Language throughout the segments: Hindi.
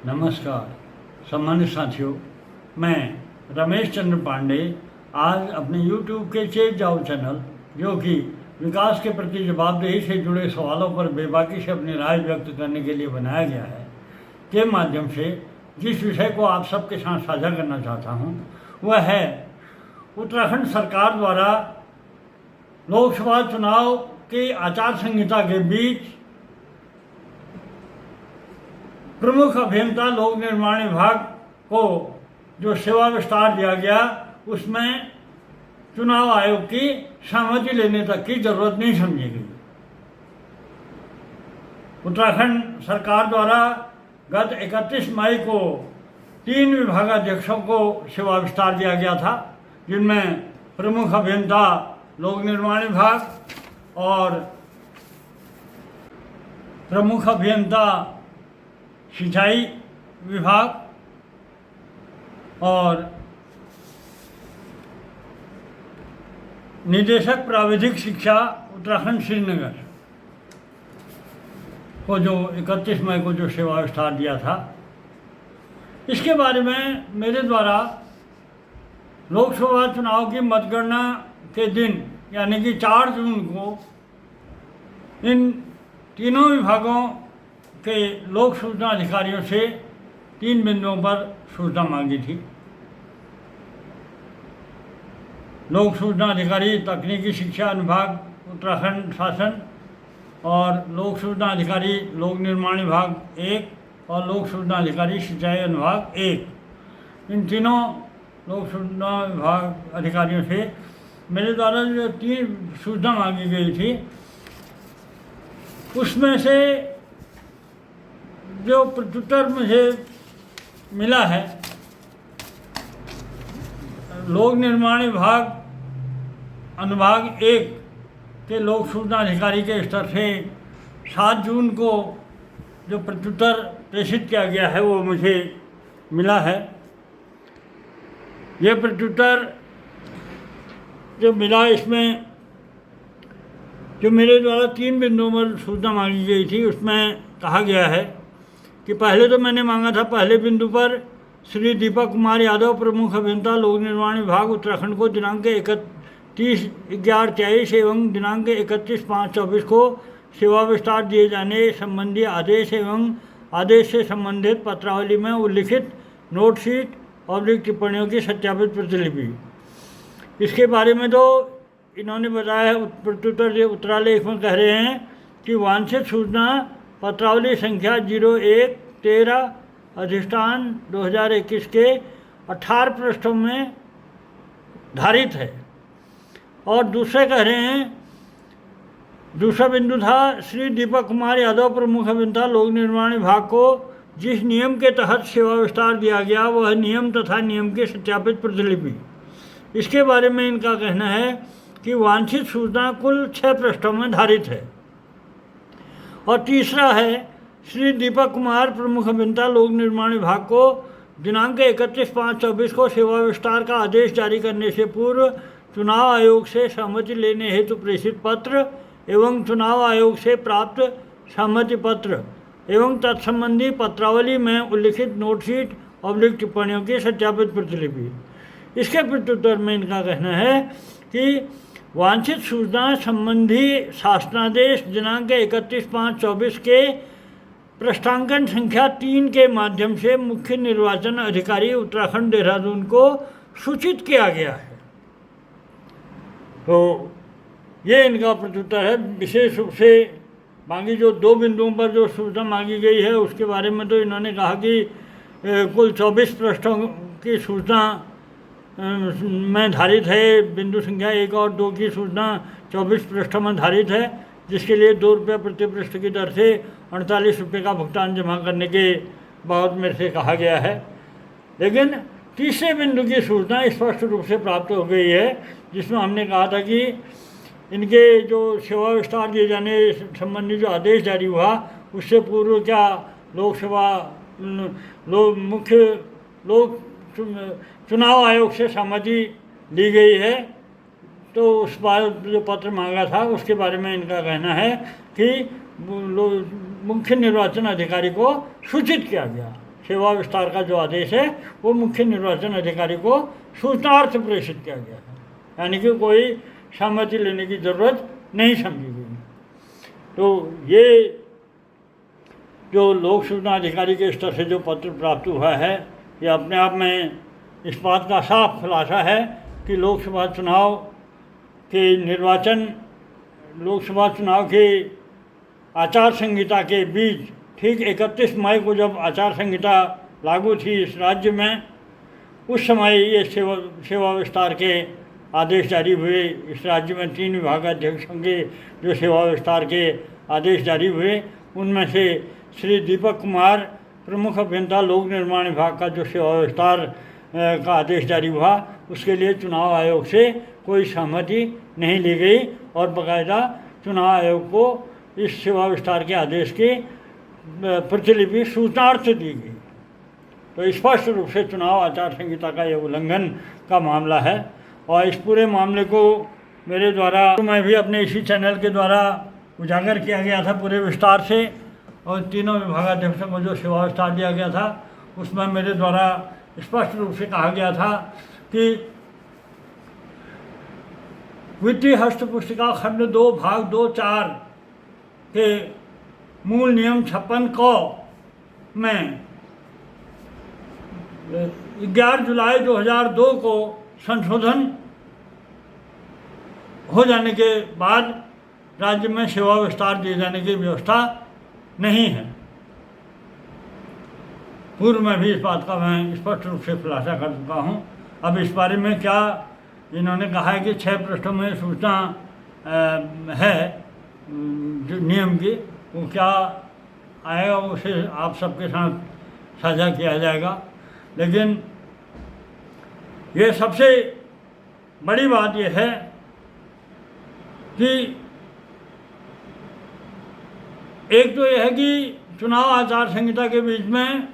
नमस्कार सम्मानित साथियों, मैं रमेश चंद्र पांडे आज अपने YouTube के चेत जाओ चैनल, जो कि विकास के प्रति जवाबदेही से जुड़े सवालों पर बेबाकी से अपनी राय व्यक्त करने के लिए बनाया गया है, के माध्यम से जिस विषय को आप सबके साथ साझा करना चाहता हूं, वह है उत्तराखंड सरकार द्वारा लोकसभा चुनाव की आचार संहिता के बीच प्रमुख अभियंता लोक निर्माण विभाग को जो सेवा विस्तार दिया गया, उसमें चुनाव आयोग की सहमति लेने तक की जरूरत नहीं समझी गई। उत्तराखंड सरकार द्वारा गत 31 मई को 3 विभागाध्यक्षों को सेवा विस्तार दिया गया था, जिनमें प्रमुख अभियंता लोक निर्माण विभाग और प्रमुख अभियंता सिंचाई विभाग और निदेशक प्राविधिक शिक्षा उत्तराखंड श्रीनगर को जो 31 मई को जो सेवा विस्तार दिया था, इसके बारे में मेरे द्वारा लोकसभा चुनाव की मतगणना के दिन यानी कि 4 जून को इन तीनों विभागों के लोक सूचना अधिकारियों से 3 बिंदुओं पर सूचना मांगी थी। लोक सूचना अधिकारी तकनीकी शिक्षा अनुभाग उत्तराखंड शासन और लोक सूचना अधिकारी लोक निर्माण विभाग 1 और लोक सूचना अधिकारी सिंचाई अनुभाग 1, इन तीनों लोक सूचना विभाग अधिकारियों से मेरे द्वारा जो 3 सूचना मांगी गई थी, उसमें से जो प्रत्युत्तर मुझे मिला है, लोक निर्माण विभाग अनुभाग 1 के लोक सूचना अधिकारी के स्तर से 7 जून को जो प्रत्युत्तर प्रेषित किया गया है, वो मुझे मिला है। ये प्रत्युत्तर जो मिला, इसमें जो मेरे द्वारा 3 बिंदुओं पर सूचना मांगी गई थी, उसमें कहा गया है कि पहले तो मैंने मांगा था, पहले बिंदु पर श्री दीपक कुमार यादव प्रमुख अभियंता लोक निर्माण विभाग उत्तराखंड को दिनांक 31/11/23 एवं दिनांक 31/5/24 को सेवा विस्तार दिए जाने संबंधी आदेश एवं आदेश से संबंधित पत्रावली में उल्लिखित नोटशीट और टिप्पणियों की सत्यापित प्रतिलिपि। इसके बारे में तो इन्होंने बताया, प्रत्युत्तर उत्तरालेख में कह रहे हैं कि वांछित सूचना पत्रावली संख्या 01/13 अधिष्ठान 2021 के 18 पृष्ठों में धारित है। और दूसरे कह रहे हैं, दूसरा बिंदु था श्री दीपक कुमार यादव प्रमुख अभियंता लोक निर्माण विभाग को जिस नियम के तहत सेवा विस्तार दिया गया, वह नियम तथा नियम की सत्यापित प्रतिलिपि। इसके बारे में इनका कहना है कि वांछित सूचना कुल 6 पृष्ठों में धारित है। और तीसरा है, श्री दीपक कुमार प्रमुख अभियंता लोक निर्माण विभाग को दिनांक 31/5/24 को सेवा विस्तार का आदेश जारी करने से पूर्व चुनाव आयोग से सहमति लेने हेतु प्रेषित पत्र एवं चुनाव आयोग से प्राप्त सहमति पत्र एवं तत्संबंधी पत्रावली में उल्लिखित नोटशीट और टिप्पणियों की सत्यापित प्रतिलिपि। इसके प्रत्युत्तर में इनका कहना है कि वांछित सूचना संबंधी शासनादेश दिनांक 31/5/24 के पृष्ठांकन संख्या 3 के माध्यम से मुख्य निर्वाचन अधिकारी उत्तराखंड देहरादून को सूचित किया गया है। तो ये इनका प्रत्युत्तर है। विशेष रूप से बाकी जो 2 बिंदुओं पर जो सूचना मांगी गई है, उसके बारे में तो इन्होंने कहा कि कुल 24 पृष्ठों की सूचना में धारित है। बिंदु संख्या 1 और 2 की सूचना 24 पृष्ठों में धारित है, जिसके लिए 2 रुपये प्रति पृष्ठ की दर से 48 रुपये का भुगतान जमा करने के बाबत मेरे से कहा गया है। लेकिन तीसरे बिंदु की सूचना स्पष्ट रूप से प्राप्त हो गई है, जिसमें हमने कहा था कि इनके जो सेवा विस्तार दिए जाने संबंधी जो आदेश जारी हुआ, उससे पूर्व क्या लोकसभा मुख्य लोक चुनाव आयोग से सहमति ली गई है, तो उस बार जो पत्र मांगा था उसके बारे में इनका कहना है कि मुख्य निर्वाचन अधिकारी को सूचित किया गया। सेवा विस्तार का जो आदेश है वो मुख्य निर्वाचन अधिकारी को सूचनार्थ प्रेषित किया गया है, यानी कि कोई सहमति लेने की ज़रूरत नहीं समझी गई। तो ये जो लोक सूचना अधिकारी के स्तर से जो पत्र प्राप्त हुआ है, ये अपने आप में इस बात का साफ खुलासा है कि लोकसभा चुनाव के आचार संहिता के बीच ठीक 31 मई को जब आचार संहिता लागू थी इस राज्य में, उस समय ये सेवा विस्तार के आदेश जारी हुए। इस राज्य में 3 विभागाध्यक्षों के जो सेवा विस्तार के आदेश जारी हुए, उनमें से श्री दीपक कुमार प्रमुख अभियंता लोक निर्माण विभाग का जो सेवा विस्तार का आदेश जारी हुआ, उसके लिए चुनाव आयोग से कोई सहमति नहीं ली गई और बाकायदा चुनाव आयोग को इस सेवा विस्तार के आदेश की प्रतिलिपि सूचनार्थ दी गई। तो स्पष्ट रूप से चुनाव आचार संहिता का यह उल्लंघन का मामला है और इस पूरे मामले को मेरे द्वारा, मैं भी अपने इसी चैनल के द्वारा उजागर किया गया था पूरे विस्तार से, और तीनों विभागाध्यक्षों को जो सेवा विस्तार दिया गया था उसमें मेरे द्वारा स्पष्ट रूप से कहा गया था कि वित्तीय हस्त पुस्तिका खंड 2 भाग 2(4) के मूल नियम 56 क में 11 जुलाई 2002 को संशोधन हो जाने के बाद राज्य में सेवा विस्तार दिए जाने की व्यवस्था नहीं है। पूर्व में भी इस बात का मैं स्पष्ट रूप से खुलासा कर चुका हूँ। अब इस बारे में क्या इन्होंने कहा है कि 6 पृष्ठों में सूचना है जो नियम की, वो क्या आएगा उसे आप सबके साथ साझा किया जाएगा। लेकिन ये सबसे बड़ी बात यह है कि एक तो यह है कि चुनाव आचार संहिता के बीच में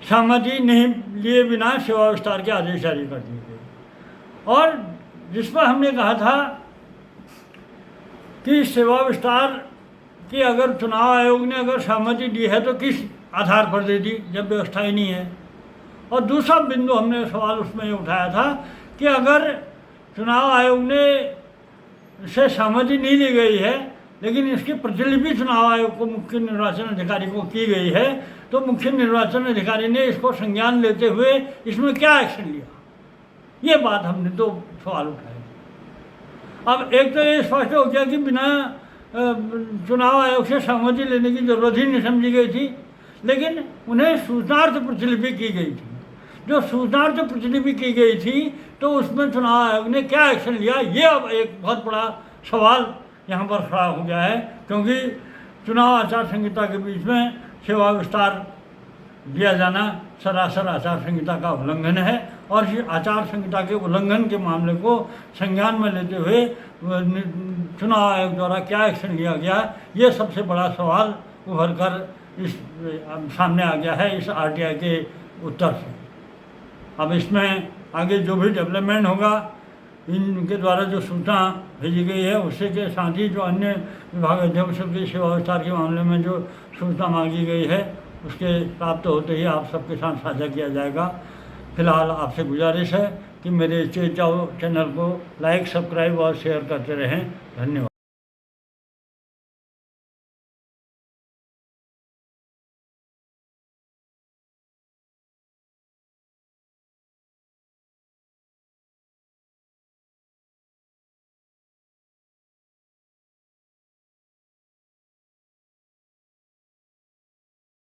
सहमति नहीं लिए बिना सेवा विस्तार के आदेश जारी कर दिए गए, और जिस पर हमने कहा था कि सेवा विस्तार की अगर चुनाव आयोग ने अगर सहमति दी है तो किस आधार पर दे दी जब व्यवस्था ही नहीं है। और दूसरा बिंदु हमने सवाल उसमें ये उठाया था कि अगर चुनाव आयोग ने से सहमति नहीं ली गई है लेकिन इसकी प्रतिलिपि चुनाव आयोग को मुख्य निर्वाचन अधिकारी को की गई है, तो मुख्य निर्वाचन अधिकारी ने इसको संज्ञान लेते हुए इसमें क्या एक्शन लिया, ये बात हमने तो सवाल उठाए। अब एक तो ये स्पष्ट हो गया कि बिना चुनाव आयोग से सहमति लेने की जरूरत ही नहीं समझी गई थी, लेकिन उन्हें सूचनार्थ प्रतिलिपि की गई थी। जो सूचनार्थ प्रतिलिपि की गई थी तो उसमें चुनाव आयोग ने क्या एक्शन लिया, ये अब एक बहुत बड़ा सवाल यहाँ पर खड़ा हो गया है, क्योंकि चुनाव आचार संहिता के बीच में सेवा विस्तार दिया जाना सरासर आचार संहिता का उल्लंघन है, और इस आचार संहिता के उल्लंघन के मामले को संज्ञान में लेते हुए चुनाव आयोग द्वारा क्या एक्शन लिया गया, ये सबसे बड़ा सवाल उभर कर इस सामने आ गया है इस आरटीआई के उत्तर से। अब इसमें आगे जो भी डेवलपमेंट होगा, इनके द्वारा जो सूचना भेजी गई है उससे के साथ ही जो अन्य विभागाध्यक्षों की सेवा विस्तार के मामले में जो सूचना मांगी गई है उसके प्राप्त होते ही आप सबके साथ साझा किया जाएगा। फिलहाल आपसे गुजारिश है कि मेरे चैनल को लाइक, सब्सक्राइब और शेयर करते रहें। धन्यवाद।